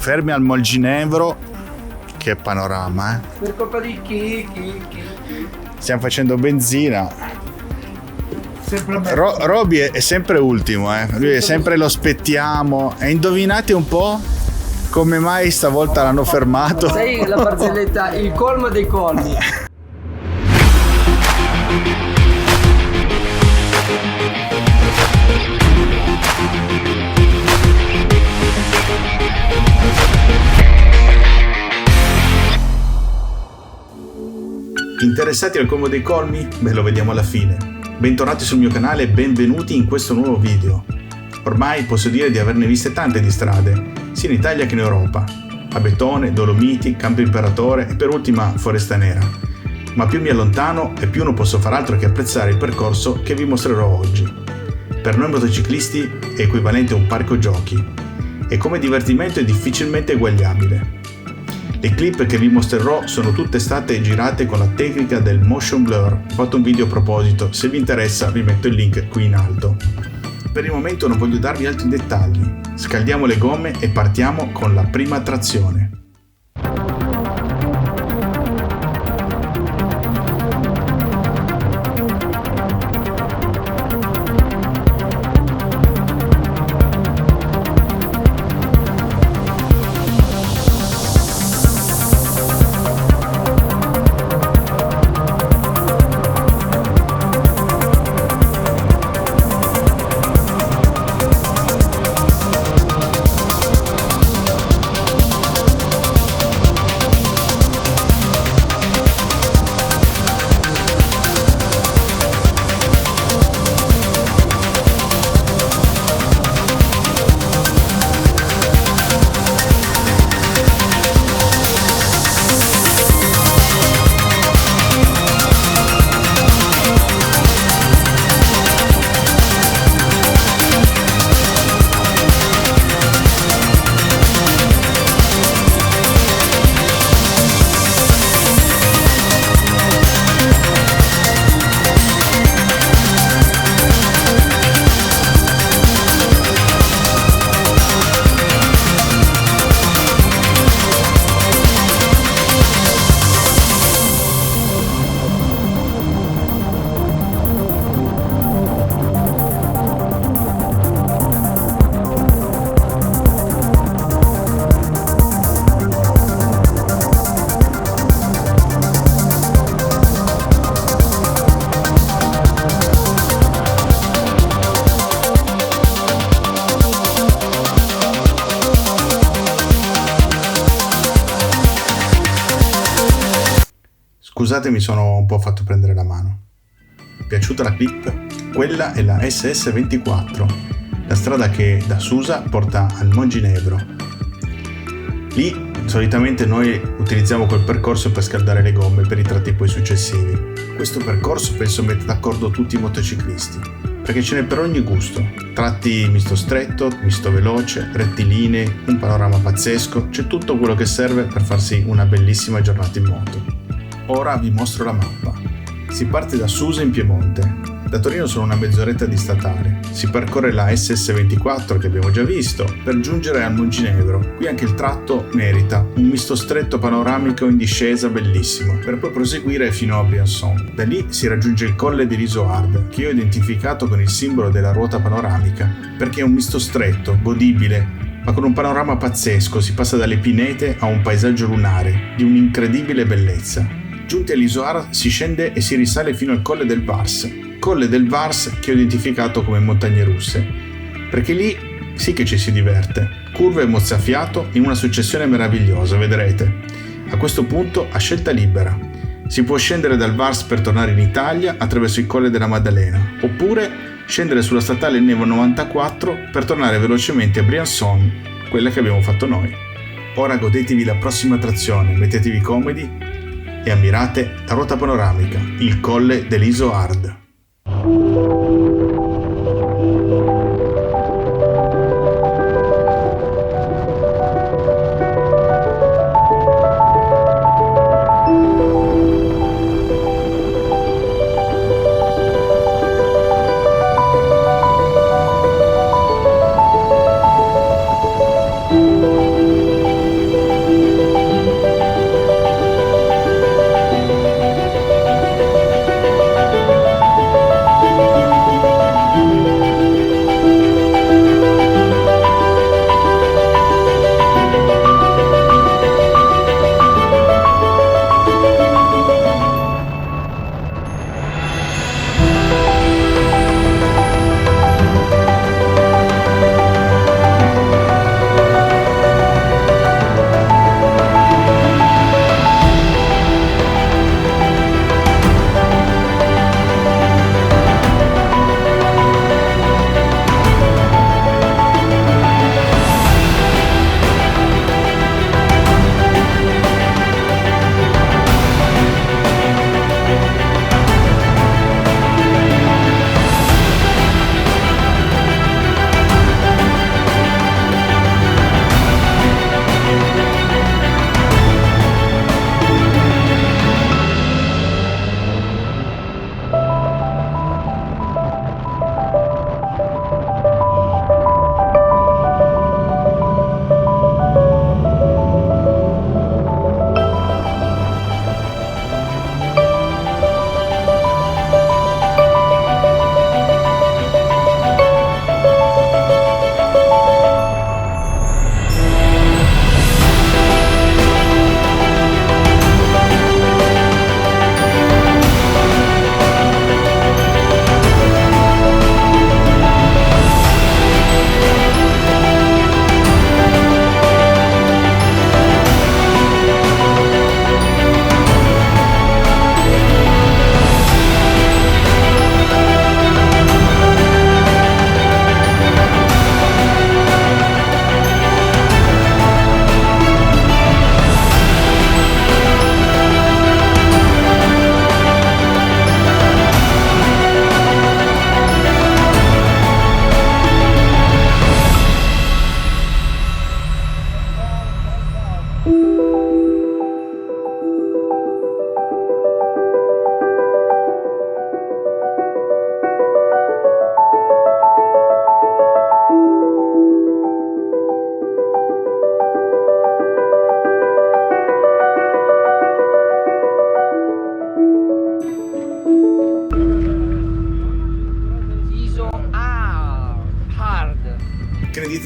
fermi al Molginevro. Che panorama, Per colpa di chi? Stiamo facendo benzina. Sempre a me. Roby è sempre ultimo, Lui è sempre lo spettiamo. E indovinate un po' come mai stavolta l'hanno fermato? Sei la barzelletta, il colmo dei colmi. Interessati al colmo dei colmi? Beh, lo vediamo alla fine. Bentornati sul mio canale e benvenuti in questo nuovo video. Ormai posso dire di averne viste tante di strade, sia in Italia che in Europa. Abetone, Dolomiti, Campo Imperatore e per ultima Foresta Nera. Ma più mi allontano e più non posso far altro che apprezzare il percorso che vi mostrerò oggi. Per noi motociclisti è equivalente a un parco giochi e come divertimento è difficilmente eguagliabile. Le clip che vi mostrerò sono tutte state girate con la tecnica del motion blur. Ho fatto un video a proposito, se vi interessa vi metto il link qui in alto. Per il momento non voglio darvi altri dettagli. Scaldiamo le gomme e partiamo con la prima trazione. Scusate, mi sono un po' fatto prendere la mano. Piaciuta la clip? Quella è la SS24, la strada che da Susa porta al Molginevro. Lì solitamente noi utilizziamo quel percorso per scaldare le gomme per i tratti poi successivi. Questo percorso penso metta d'accordo tutti i motociclisti, perché ce n'è per ogni gusto. Tratti misto stretto, misto veloce, rettilinei, un panorama pazzesco, c'è tutto quello che serve per farsi una bellissima giornata in moto. Ora vi mostro la mappa. Si parte da Susa in Piemonte. Da Torino sono una mezz'oretta di statale. Si percorre la SS24 che abbiamo già visto per giungere al Molginevro. Qui anche il tratto merita un misto stretto panoramico in discesa bellissimo, per poi proseguire fino a Briançon. Da lì si raggiunge il colle di l'Isoard, che io ho identificato con il simbolo della ruota panoramica, perché è un misto stretto, godibile, ma con un panorama pazzesco. Si passa dalle pinete a un paesaggio lunare di un'incredibile bellezza. Giunti all'Isoard si scende e si risale fino al Colle del Vars che ho identificato come montagne russe, perché lì sì che ci si diverte, curve e mozzafiato in una successione meravigliosa, vedrete. A questo punto a scelta libera, si può scendere dal Vars per tornare in Italia attraverso il Colle della Maddalena, oppure scendere sulla statale Nevo 94 per tornare velocemente a Briançon, quella che abbiamo fatto noi. Ora godetevi la prossima trazione, mettetevi comodi e ammirate la ruota panoramica, il colle dell'Isoard.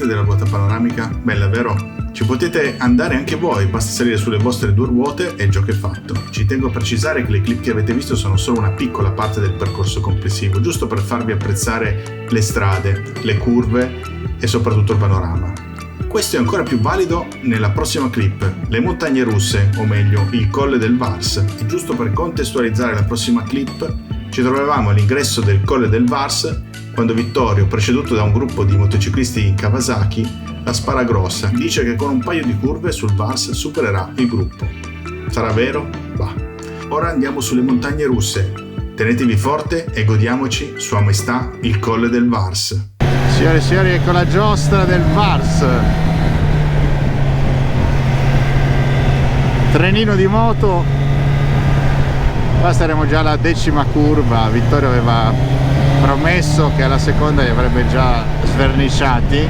siete della ruota panoramica? Bella, vero? Ci potete andare anche voi, basta salire sulle vostre 2 ruote e il gioco è fatto. Ci tengo a precisare che le clip che avete visto sono solo una piccola parte del percorso complessivo, giusto per farvi apprezzare le strade, le curve e soprattutto il panorama. Questo è ancora più valido nella prossima clip, le montagne russe, o meglio, il Colle del Vars. E giusto per contestualizzare la prossima clip, ci trovavamo all'ingresso del Colle del Vars quando Vittorio, preceduto da un gruppo di motociclisti in Kawasaki, la spara grossa, dice che con un paio di curve sul Vars supererà il gruppo. Sarà vero? Bah. Ora andiamo sulle montagne russe. Tenetevi forte e godiamoci Sua Maestà il Colle del Vars. Signore e signori, ecco la giostra del Vars. Trenino di moto. Qua saremo già alla 10ª curva. Vittorio aveva promesso che alla seconda li avrebbe già sverniciati.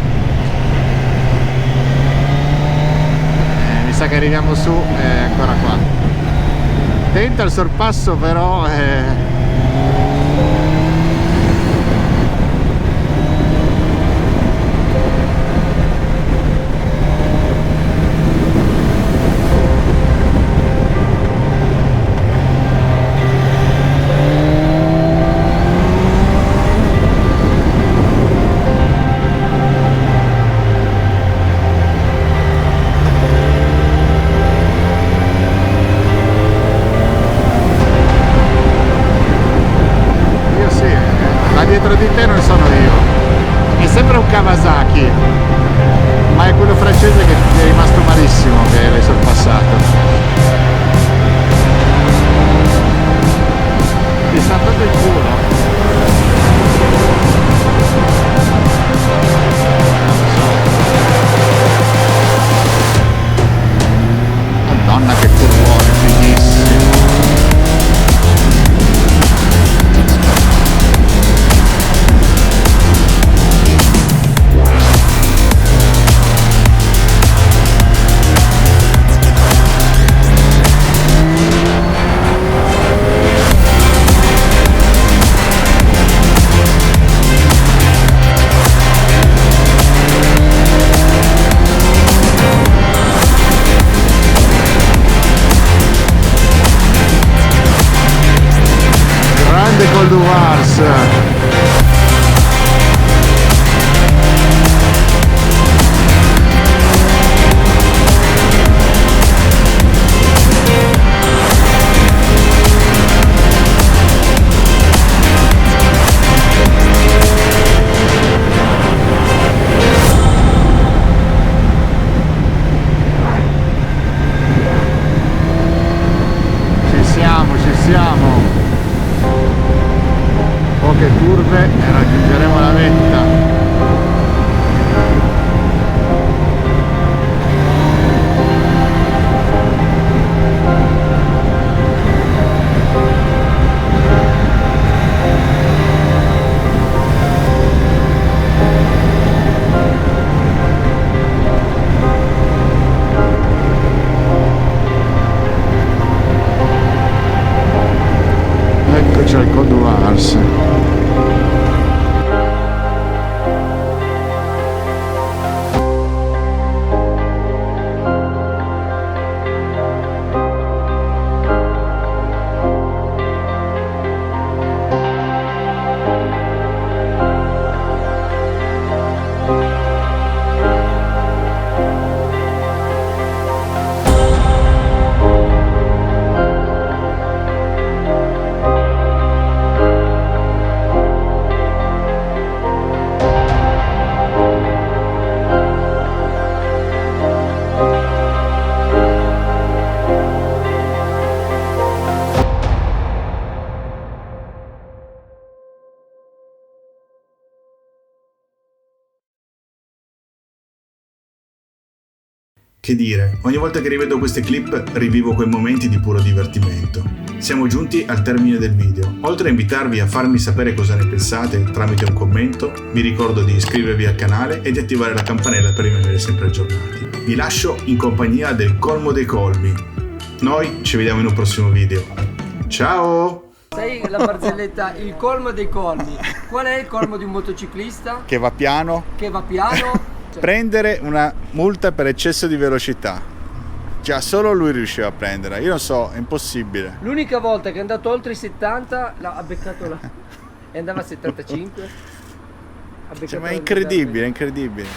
Mi sa che arriviamo su, è ancora qua. Tenta il sorpasso però dietro di te non sono io, è sempre un Kawasaki, ma è quello francese che è rimasto malissimo, che l'hai sorpassato. Ti sta tutto il culo. Madonna che curvone, fighissimo. Col du Vars. Ci siamo. Poche curve e raggiungeremo la vetta. Eccoci al Col du Vars. Che dire, ogni volta che rivedo queste clip rivivo quei momenti di puro divertimento. Siamo giunti al termine del video. Oltre a invitarvi a farmi sapere cosa ne pensate tramite un commento, vi ricordo di iscrivervi al canale e di attivare la campanella per rimanere sempre aggiornati. Vi lascio in compagnia del colmo dei colmi. Noi ci vediamo in un prossimo video. Ciao! Sai la barzelletta, il colmo dei colmi. Qual è il colmo di un motociclista? Che va piano. Che va piano. prendere una multa per eccesso di velocità. Già, solo lui riusciva a prenderla. Io non so, è impossibile. L'unica volta che è andato oltre i 70 ha beccato e andava a 75. Cioè, ma è incredibile, è incredibile.